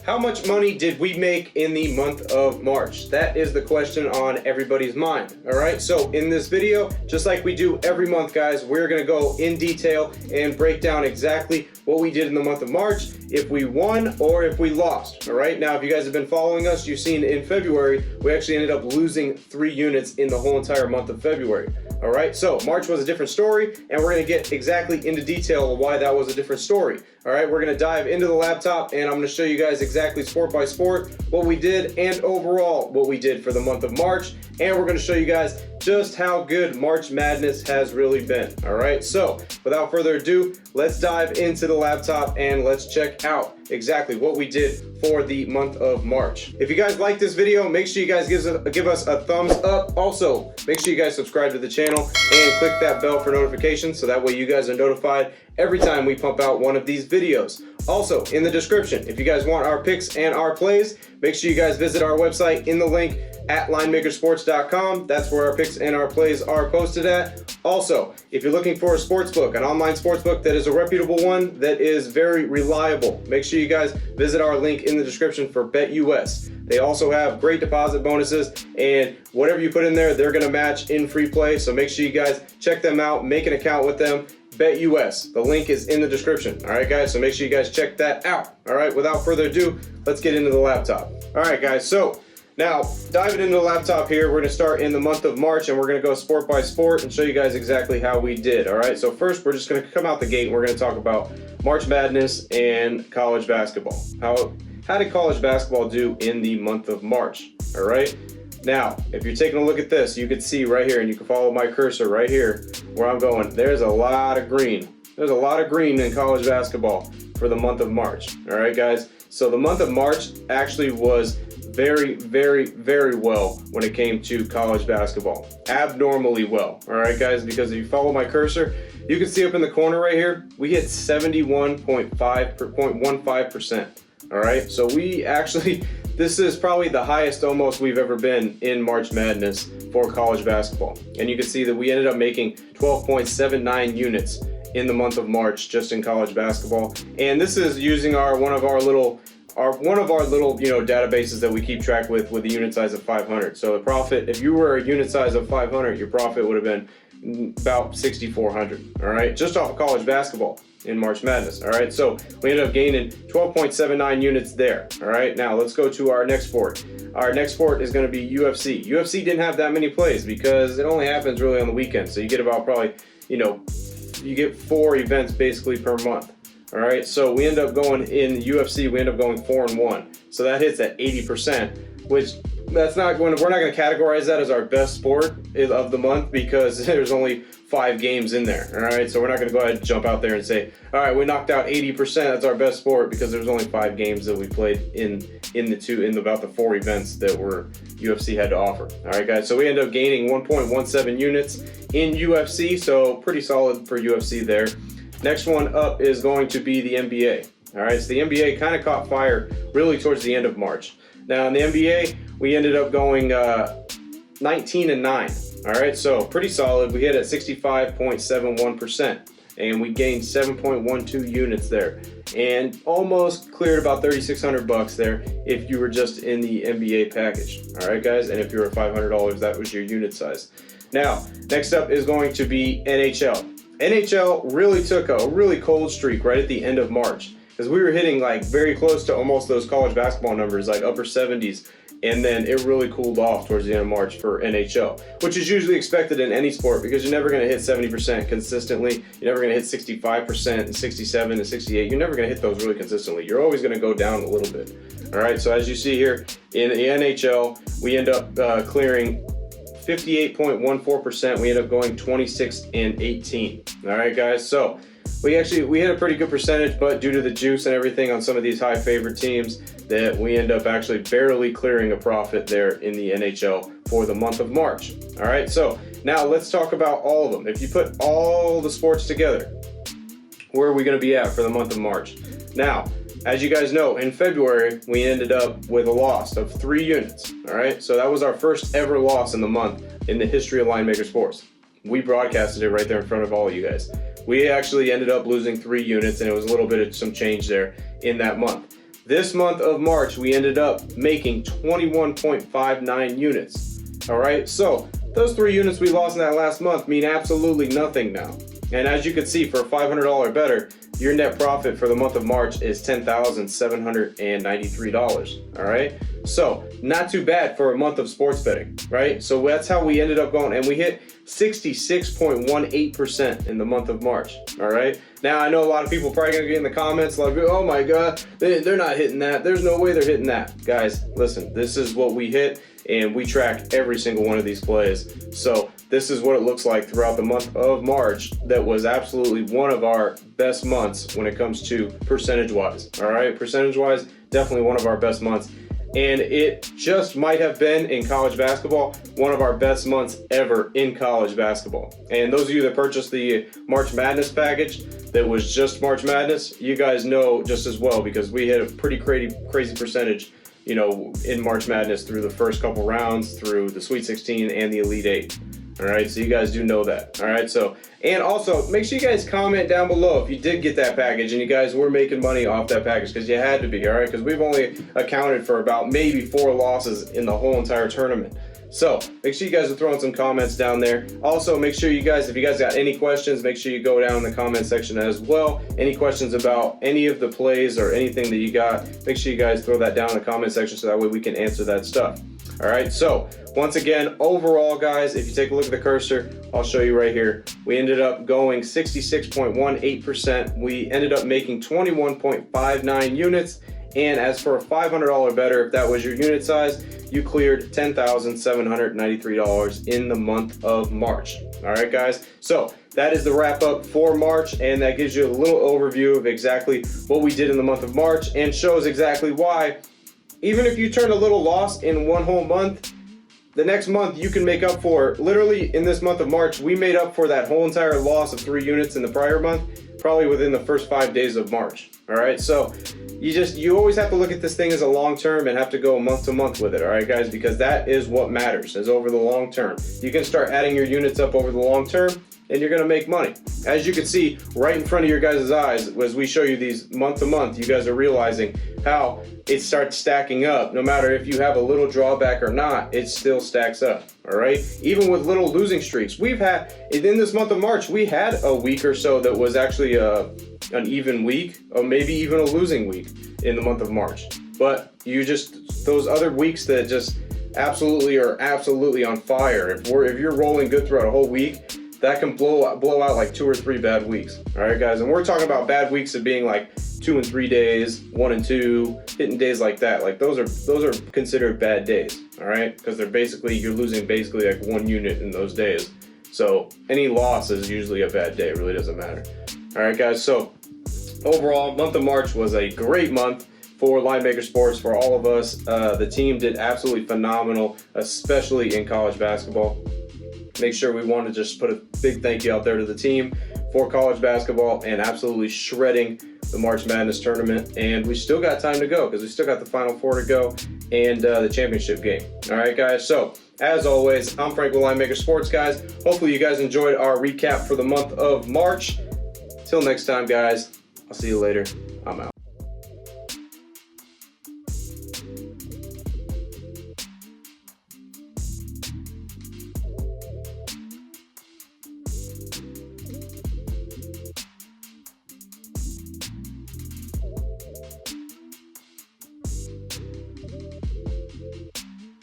how much money did we make in the month of March? That is the question on everybody's mind, all right? So in this video, just like we do every month, guys, we're gonna go in detail and break down exactly what we did in the month of March, if we won or if we lost, all right? Now, if you guys have been following us, you've seen in February, we actually ended up losing 3 units in the whole entire month of February. All right, so March was a different story, and we're gonna get exactly into detail of why that was a different story. All right, we're gonna dive into the laptop, and I'm gonna show you guys exactly sport by sport what we did and overall what we did for the month of March, and we're gonna show you guys just how good March Madness has really been. All right, so without further ado, let's dive into the laptop and let's check out exactly what we did for the month of March. If you guys like this video, make sure you guys give us a thumbs up. Also, make sure you guys subscribe to the channel and click that bell for notifications so that way you guys are notified every time we pump out one of these videos. Also, in the description, if you guys want our picks and our plays, make sure you guys visit our website in the link at linemakersports.com. That's where our picks and our plays are posted at. Also, if you're looking for a sports book, an online sports book that is a reputable one, that is very reliable, make sure you guys visit our link in the description for BetUS. They also have great deposit bonuses, and whatever you put in there, they're gonna match in free play. So make sure you guys check them out, make an account with them. BetUS. The link is in the description. All right, guys, so make sure you guys check that out. All right, without further ado, let's get into the laptop. All right, guys, so now diving into the laptop here, we're gonna start in the month of March, and we're gonna go sport by sport and show you guys exactly how we did. All right, so first we're just gonna come out the gate and we're gonna talk about March Madness and college basketball. How did college basketball do in the month of March? All right. Now, if you're taking a look at this, you can see right here, and you can follow my cursor right here where I'm going. There's a lot of green. There's a lot of green in college basketball for the month of March. All right, guys. So the month of March actually was very, very, very well when it came to college basketball. Abnormally well. All right, guys, because if you follow my cursor, you can see up in the corner right here, we hit 71.15%. All right, so we actually, this is probably the highest almost we've ever been in March Madness for college basketball. And you can see that we ended up making 12.79 units in the month of March just in college basketball. And this is using one of our little databases that we keep track with a unit size of 500. So the profit, if you were a unit size of 500, your profit would have been about 6,400. All right, just off of college basketball in March Madness. All right, so we ended up gaining 12.79 units there. All right, now let's go to our next sport. Our next sport is going to be UFC. UFC didn't have that many plays because it only happens really on the weekend. So you get about probably, you get 4 events basically per month. All right, so we end up going in UFC, we end up going 4-1. So that hits at 80%, which we're not going to categorize that as our best sport of the month because there's only 5 games in there. All right, so we're not going to go ahead and jump out there and say, all right, we knocked out 80%. That's our best sport because there's only 5 games that we played in about the 4 events that UFC had to offer. All right, guys. So we end up gaining 1.17 units in UFC. So pretty solid for UFC there. Next one up is going to be the NBA. All right, so the NBA kind of caught fire really towards the end of March. Now in the NBA, we ended up going 19-9. All right, so pretty solid. We hit at 65.71%, and we gained 7.12 units there, and almost cleared about $3,600 there if you were just in the NBA package. All right, guys, and if you were $500, that was your unit size. Now, next up is going to be NHL. NHL really took a really cold streak right at the end of March because we were hitting like very close to almost those college basketball numbers, like upper 70s. And then it really cooled off towards the end of March for NHL, which is usually expected in any sport because you're never going to hit 70% consistently. You're never going to hit 65% and 67 and 68. You're never going to hit those really consistently. You're always going to go down a little bit. All right, so as you see here in the NHL, we end up clearing 58.14%. We end up going 26-18. All right, guys, so we hit a pretty good percentage, but due to the juice and everything on some of these high favorite teams, that we end up actually barely clearing a profit there in the NHL for the month of March. All right, so now let's talk about all of them. If you put all the sports together, where are we going to be at for the month of March? Now, as you guys know, in February, we ended up with a loss of 3 units. All right, so that was our first ever loss in the month in the history of Linemaker Sports. We broadcasted it right there in front of all of you guys. We actually ended up losing 3 units, and it was a little bit of some change there in that month. This month of March, we ended up making 21.59 units. All right, so those 3 units we lost in that last month mean absolutely nothing now. And as you can see, for a $500 better, your net profit for the month of March is $10,793. All right, so not too bad for a month of sports betting, right? So that's how we ended up going, and we hit 66.18% in the month of March. All right, now I know a lot of people probably gonna get in the comments like, oh my god, they're not hitting that, there's no way they're hitting that. Guys, listen, this is what we hit, and we track every single one of these plays. So this is what it looks like throughout the month of March. That was absolutely one of our best months when it comes to percentage wise. All right, percentage wise, definitely one of our best months. And it just might have been, in college basketball, one of our best months ever in college basketball. And those of you that purchased the March Madness package that was just March Madness, you guys know just as well, because we hit a pretty crazy percentage, you know, in March Madness through the first couple rounds, through the Sweet 16 and the Elite 8. All right, so you guys do know that. All right, so, and also make sure you guys comment down below if you did get that package and you guys were making money off that package, because you had to be. All right, because we've only accounted for about maybe 4 losses in the whole entire tournament. So make sure you guys are throwing some comments down there. Also, make sure you guys, if you guys got any questions, make sure you go down in the comment section as well. Any questions about any of the plays or anything that you got, make sure you guys throw that down in the comment section so that way we can answer that stuff. All right, so once again, overall, guys, if you take a look at the cursor, I'll show you right here. We ended up going 66.18%. We ended up making 21.59 units. And as for a $500 better, if that was your unit size, you cleared $10,793 in the month of March. All right, guys. So that is the wrap up for March, and that gives you a little overview of exactly what we did in the month of March, and shows exactly why, even if you turn a little loss in one whole month, the next month you can make up for. Literally in this month of March, we made up for that whole entire loss of 3 units in the prior month, probably within the first 5 days of March. All right, so you always have to look at this thing as a long term and have to go month to month with it. All right, guys, because that is what matters, is over the long term. You can start adding your units up over the long term, and you're gonna make money. As you can see right in front of your guys' eyes, as we show you these month to month, you guys are realizing how it starts stacking up. No matter if you have a little drawback or not, it still stacks up. All right, even with little losing streaks, we've had in this month of March, we had a week or so that was actually an even week, or maybe even a losing week in the month of March. But you just, those other weeks that just absolutely are absolutely on fire, if you're rolling good throughout a whole week, that can blow out like 2 or 3 bad weeks. All right, guys, and we're talking about bad weeks of being like 2 and 3 days, 1 and 2, hitting days like that. Like those are considered bad days. All right, because they're basically, you're losing basically like 1 unit in those days. So any loss is usually a bad day. It really doesn't matter. All right, guys. So overall, month of March was a great month for Linemaker Sports, for all of us. The team did absolutely phenomenal, especially in college basketball. Make sure we want to just put a big thank you out there to the team for college basketball and absolutely shredding the March Madness tournament. And we still got time to go, because we still got the Final Four to go and the championship game. All right, guys. So as always, I'm Frank with Linemaker Sports, guys. Hopefully you guys enjoyed our recap for the month of March. Till next time, guys. I'll see you later. I'm out.